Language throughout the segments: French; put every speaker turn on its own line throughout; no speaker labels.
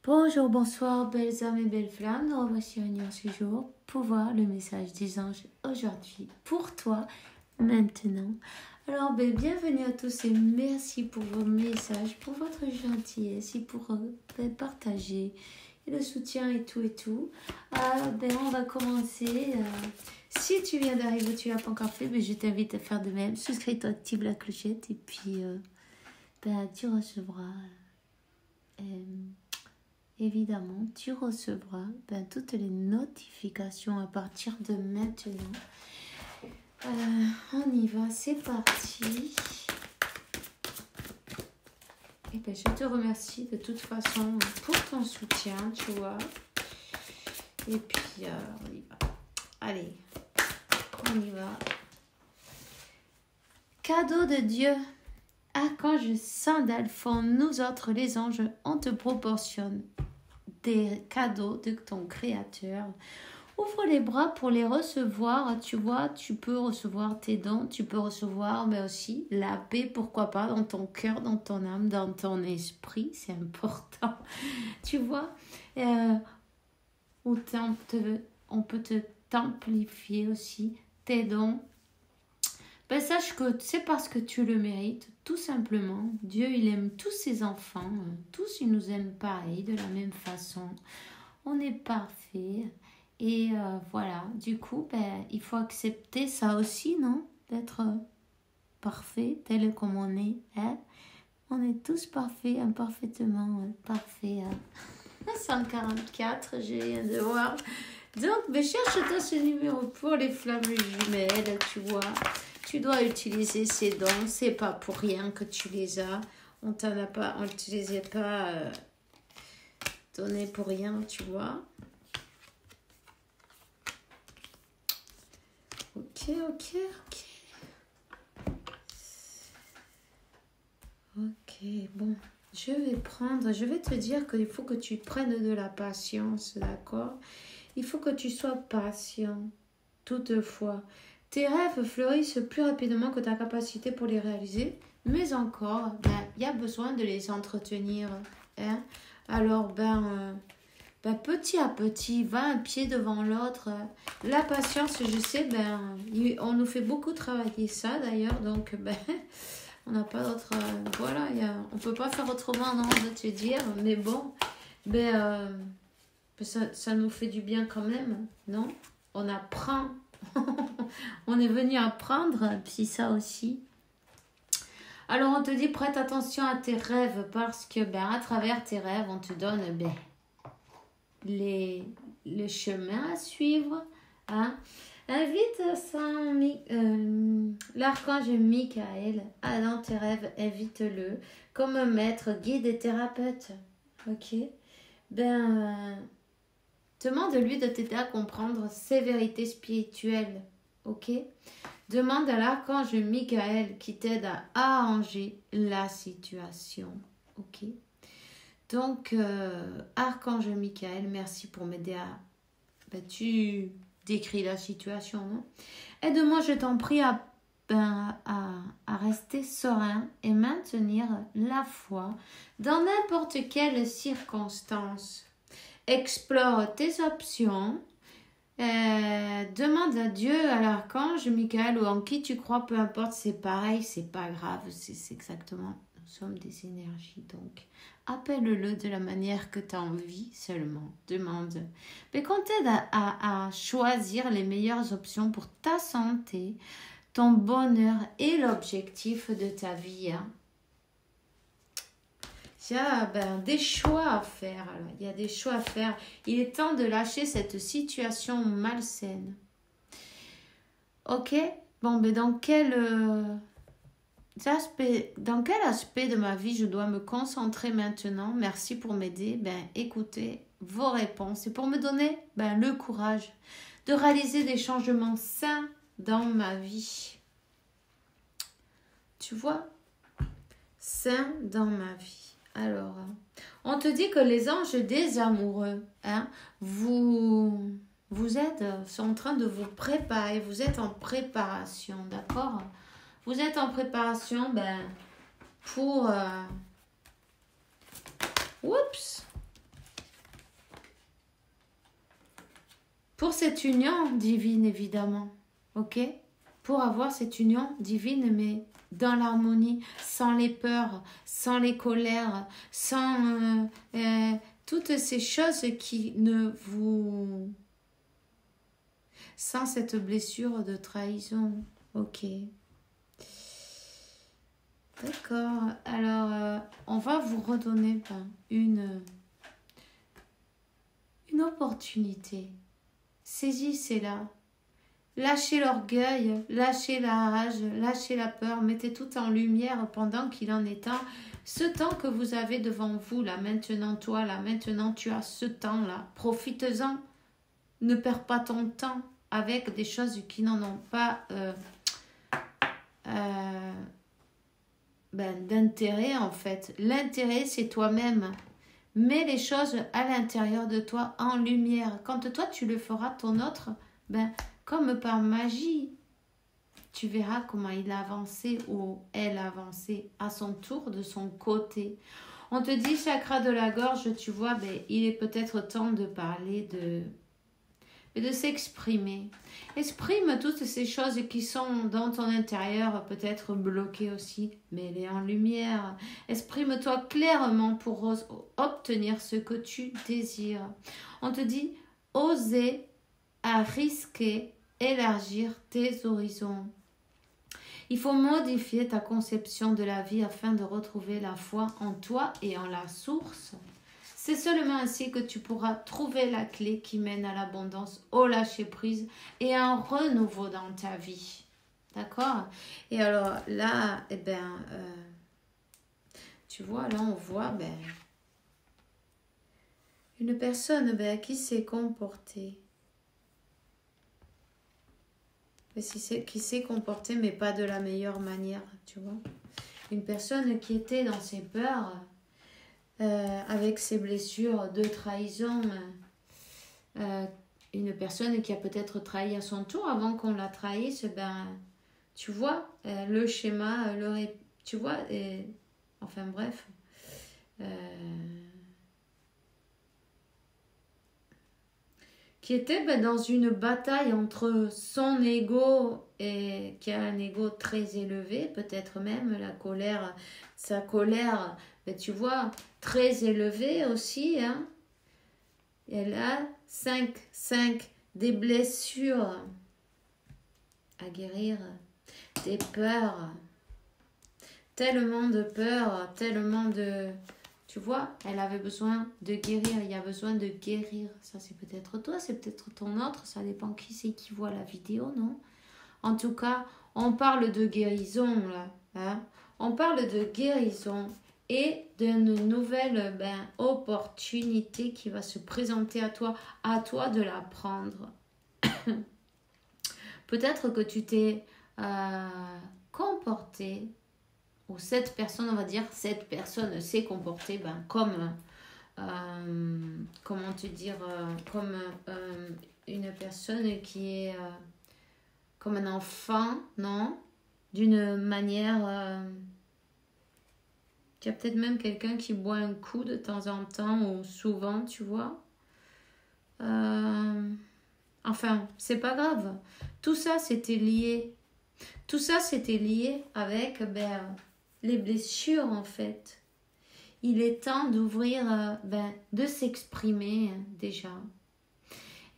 Bonjour, bonsoir, belles âmes et belles flammes. Nous revoici réunis ce jour pour voir le message des anges aujourd'hui pour toi, maintenant. Alors, bienvenue à tous et merci pour vos messages, pour votre gentillesse et pour partager et le soutien et tout et tout. On va commencer. Si tu viens d'arriver, tu l'as pas encore fait, je t'invite à faire de même. Souscris-toi, active la clochette et puis tu recevras. Évidemment, tu recevras toutes les notifications à partir de maintenant. On y va, c'est parti. Et je te remercie de toute façon pour ton soutien, tu vois. Et puis, on y va. Allez, on y va. Cadeau de Dieu. Archange Sandalphon, nous autres les anges, on te proportionne des cadeaux de ton créateur. Ouvre les bras pour les recevoir. Tu vois, tu peux recevoir tes dons, tu peux recevoir mais aussi la paix, pourquoi pas, dans ton cœur, dans ton âme, dans ton esprit, c'est important. Tu vois, on peut te t'amplifier aussi tes dons. Sache que c'est parce que tu le mérites, tout simplement. Dieu, il aime tous ses enfants. Tous, il nous aime pareil, de la même façon. On est parfait. Et voilà, du coup, il faut accepter ça aussi, non? D'être parfait, tel comme on est. Hein? On est tous parfaits, imparfaitement parfaits. 144, je viens de voir. Donc, cherche-toi ce numéro pour les flammes jumelles, tu vois. Tu dois utiliser ces dons, c'est pas pour rien que tu les as. On ne te les a pas donnés pour rien, tu vois. Ok. Ok, bon. Je vais te dire qu'il faut que tu prennes de la patience, d'accord? Il faut que tu sois patient, toutefois. Tes rêves fleurissent plus rapidement que ta capacité pour les réaliser, mais encore, y a besoin de les entretenir. Hein? Alors, petit à petit, va un pied devant l'autre. La patience, je sais, on nous fait beaucoup travailler ça d'ailleurs, donc on n'a pas d'autre... voilà, on peut pas faire autrement, non, de te dire, mais bon, ça nous fait du bien quand même, non? On apprend. On est venu apprendre, puis ça aussi. Alors on te dit prête attention à tes rêves parce que à travers tes rêves on te donne le chemin à suivre. Hein? Invite l'archange Michael dans tes rêves, invite-le comme un maître, guide et thérapeute. Ok? Demande-lui de t'aider à comprendre ces vérités spirituelles. Ok? Demande à l'archange Michael qui t'aide à arranger la situation. Ok? Donc, archange Michael, merci pour m'aider à... tu décris la situation, non? Aide-moi, je t'en prie, à rester serein et maintenir la foi dans n'importe quelle circonstance. Explore tes options. Demande à Dieu, à l'archange Michael ou en qui tu crois, peu importe, c'est pareil, c'est pas grave, c'est exactement, nous sommes des énergies, donc appelle-le de la manière que tu as envie seulement, demande. Mais qu'on t'aide à choisir les meilleures options pour ta santé, ton bonheur et l'objectif de ta vie. Hein. Il y a des choix à faire. Alors, il y a des choix à faire. Il est temps de lâcher cette situation malsaine. Ok? Bon, dans quel aspect de ma vie je dois me concentrer maintenant? Merci pour m'aider. Écoutez vos réponses et pour me donner le courage de réaliser des changements sains dans ma vie. Tu vois? Sains dans ma vie. Alors, on te dit que les anges des amoureux, vous sont en train de vous préparer, vous êtes en préparation, d'accord? Vous êtes en préparation pour... Oups! pour cette union divine, évidemment. Ok? Pour avoir cette union divine, mais dans l'harmonie, sans les peurs, sans les colères, sans toutes ces choses qui ne vous... Sans cette blessure de trahison. Ok. D'accord. Alors, on va vous redonner une opportunité. Saisissez-la. Lâchez l'orgueil, lâchez la rage, lâchez la peur, mettez tout en lumière pendant qu'il en est temps. Ce temps que vous avez devant vous, là, maintenant, toi, là, maintenant, tu as ce temps-là. Profite-en. Ne perds pas ton temps avec des choses qui n'en ont pas d'intérêt, en fait. L'intérêt, c'est toi-même. Mets les choses à l'intérieur de toi en lumière. Quand toi, tu le feras, ton autre, comme par magie, tu verras comment il a avancé ou elle a avancé à son tour, de son côté. On te dit chakra de la gorge, tu vois, il est peut-être temps de parler de s'exprimer. Exprime toutes ces choses qui sont dans ton intérieur, peut-être bloquées aussi, mets-les en lumière. Exprime-toi clairement pour obtenir ce que tu désires. On te dit, oser à risquer, élargir tes horizons. Il faut modifier ta conception de la vie afin de retrouver la foi en toi et en la source. C'est seulement ainsi que tu pourras trouver la clé qui mène à l'abondance, au lâcher-prise et à un renouveau dans ta vie. D'accord? Et alors là, tu vois, là on voit une personne qui s'est comportée. Qui s'est comportée, mais pas de la meilleure manière, tu vois. Une personne qui était dans ses peurs, avec ses blessures de trahison, une personne qui a peut-être trahi à son tour avant qu'on la trahisse, tu vois, le schéma, tu vois, enfin bref, qui était dans une bataille entre son ego et qui a un ego très élevé, peut-être même sa colère, tu vois, très élevée aussi. Hein. Elle a 5, des blessures à guérir, des peurs, tellement de peurs, tellement de... Tu vois, elle avait besoin de guérir, il y a besoin de guérir. Ça, c'est peut-être toi, c'est peut-être ton autre, ça dépend qui c'est qui voit la vidéo, non? En tout cas, on parle de guérison, là. Hein? On parle de guérison et d'une nouvelle opportunité qui va se présenter à toi de la prendre. Peut-être que tu t'es comporté, ou cette personne s'est comportée comme, comment te dire, comme une personne qui est comme un enfant, non? D'une manière... tu as peut-être même quelqu'un qui boit un coup de temps en temps ou souvent, tu vois. Enfin, c'est pas grave. Tout ça, c'était lié. Tout ça, c'était lié avec les blessures, en fait. Il est temps d'ouvrir, de s'exprimer déjà.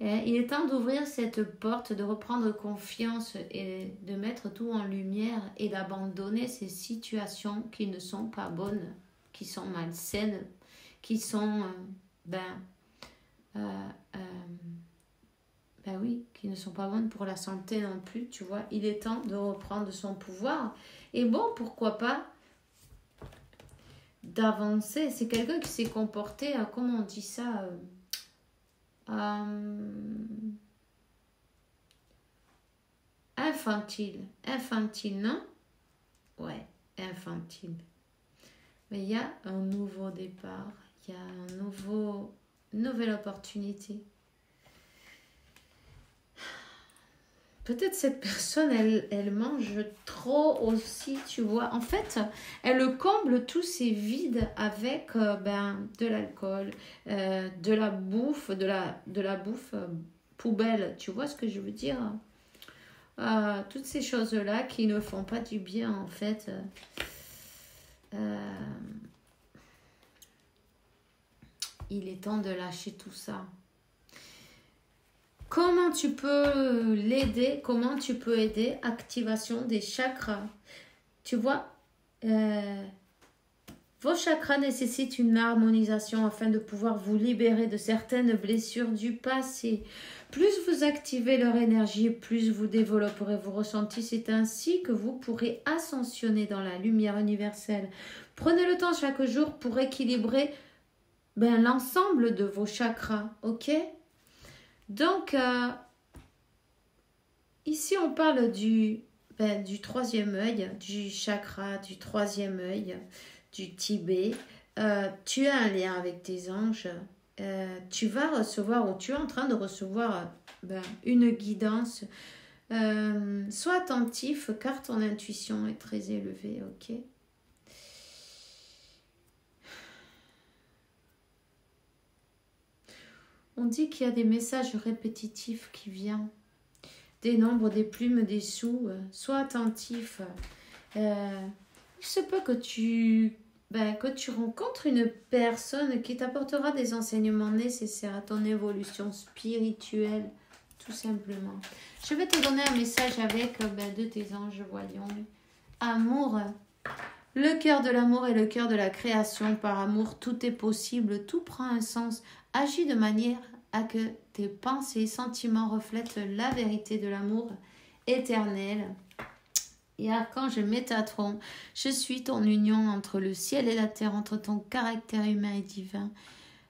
Il est temps d'ouvrir cette porte, de reprendre confiance et de mettre tout en lumière et d'abandonner ces situations qui ne sont pas bonnes, qui sont malsaines, qui sont, oui, qui ne sont pas bonnes pour la santé non plus, tu vois. Il est temps de reprendre son pouvoir. Et bon, pourquoi pas d'avancer. C'est quelqu'un qui s'est comporté, comment on dit ça infantile, non? Ouais, infantile. Mais il y a un nouveau départ, il y a une nouvelle opportunité. Peut-être cette personne, elle mange trop aussi, tu vois. En fait, elle comble tous ces vides avec de l'alcool, de la bouffe, de la bouffe poubelle. Tu vois ce que je veux dire? Toutes ces choses-là qui ne font pas du bien, en fait. Il est temps de lâcher tout ça. Comment tu peux l'aider? Comment tu peux aider? Activation des chakras. Tu vois, vos chakras nécessitent une harmonisation afin de pouvoir vous libérer de certaines blessures du passé. Plus vous activez leur énergie, plus vous développerez vos ressentis. C'est ainsi que vous pourrez ascensionner dans la lumière universelle. Prenez le temps chaque jour pour équilibrer l'ensemble de vos chakras, ok? Donc, ici on parle du troisième œil, du chakra du troisième œil, du Tibet. Tu as un lien avec tes anges. Tu vas recevoir ou tu es en train de recevoir une guidance. Sois attentif car ton intuition est très élevée, ok? On dit qu'il y a des messages répétitifs qui viennent. Des nombres, des plumes, des sous. Sois attentif. Il se peut que tu rencontres une personne qui t'apportera des enseignements nécessaires à ton évolution spirituelle, tout simplement. Je vais te donner un message avec de tes anges, voyons. Amour. Le cœur de l'amour est le cœur de la création. Par amour, tout est possible, tout prend un sens. Agis de manière à que tes pensées et sentiments reflètent la vérité de l'amour éternel. Et archange Métatron, je suis ton union entre le ciel et la terre, entre ton caractère humain et divin.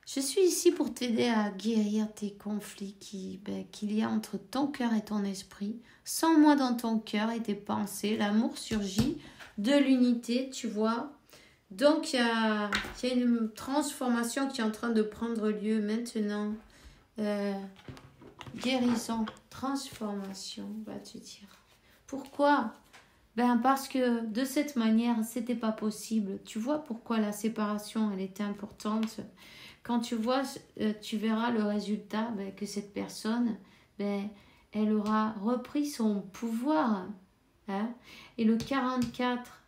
Je suis ici pour t'aider à guérir tes conflits qu'il y a entre ton cœur et ton esprit. Sans moi dans ton cœur et tes pensées, l'amour surgit de l'unité, tu vois. Donc, il y a une transformation qui est en train de prendre lieu maintenant. Guérison, transformation, va te dire. Pourquoi? Parce que de cette manière, c'était pas possible. Tu vois pourquoi la séparation, elle était importante. Quand tu vois, tu verras le résultat, que cette personne, elle aura repris son pouvoir. Hein? Et le 44...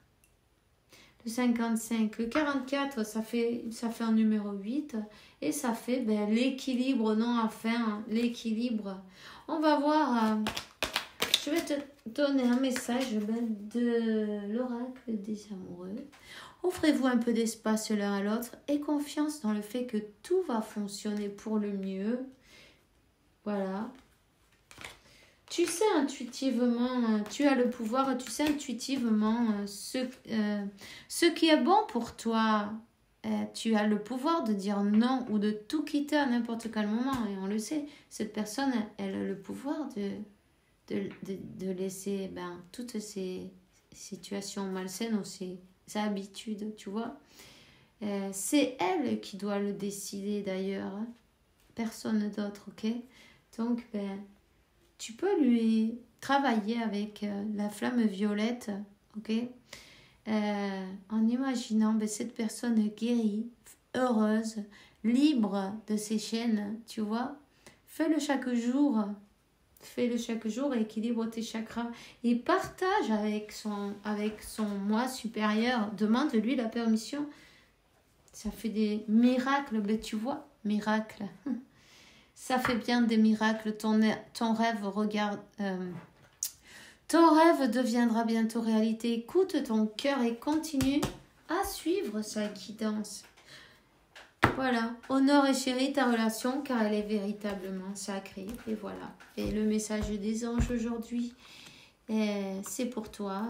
Le 55, le 44, ça fait un numéro 8 et ça fait l'équilibre, non enfin, l'équilibre. On va voir, je vais te donner un message de l'oracle des amoureux. Offrez-vous un peu d'espace l'un à l'autre et confiance dans le fait que tout va fonctionner pour le mieux. Voilà. Tu sais intuitivement, tu as le pouvoir, tu sais intuitivement ce qui est bon pour toi. Tu as le pouvoir de dire non ou de tout quitter à n'importe quel moment. Et on le sait, cette personne, elle a le pouvoir de laisser toutes ces situations malsaines ou ces habitudes, tu vois. C'est elle qui doit le décider d'ailleurs. Personne d'autre, ok? Donc, tu peux lui travailler avec la flamme violette, ok? En imaginant cette personne guérie, heureuse, libre de ses chaînes, tu vois? Fais-le chaque jour et équilibre tes chakras. Et partage avec son moi supérieur. Demande-lui la permission. Ça fait des miracles, tu vois? Miracles. Ça fait bien des miracles. Ton rêve ton rêve deviendra bientôt réalité. Écoute ton cœur et continue à suivre sa guidance. Voilà. Honore et chéris ta relation car elle est véritablement sacrée. Et voilà. Et le message des anges aujourd'hui, c'est pour toi.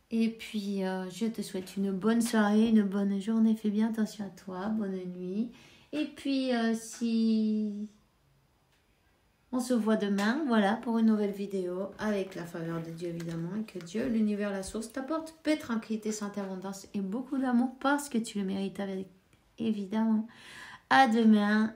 Et puis, je te souhaite une bonne soirée, une bonne journée. Fais bien attention à toi. Bonne nuit. Et puis, si on se voit demain, voilà, pour une nouvelle vidéo, avec la faveur de Dieu, évidemment, et que Dieu, l'univers, la source, t'apporte paix, tranquillité, santé, abondance et beaucoup d'amour, parce que tu le mérites avec, évidemment. À demain.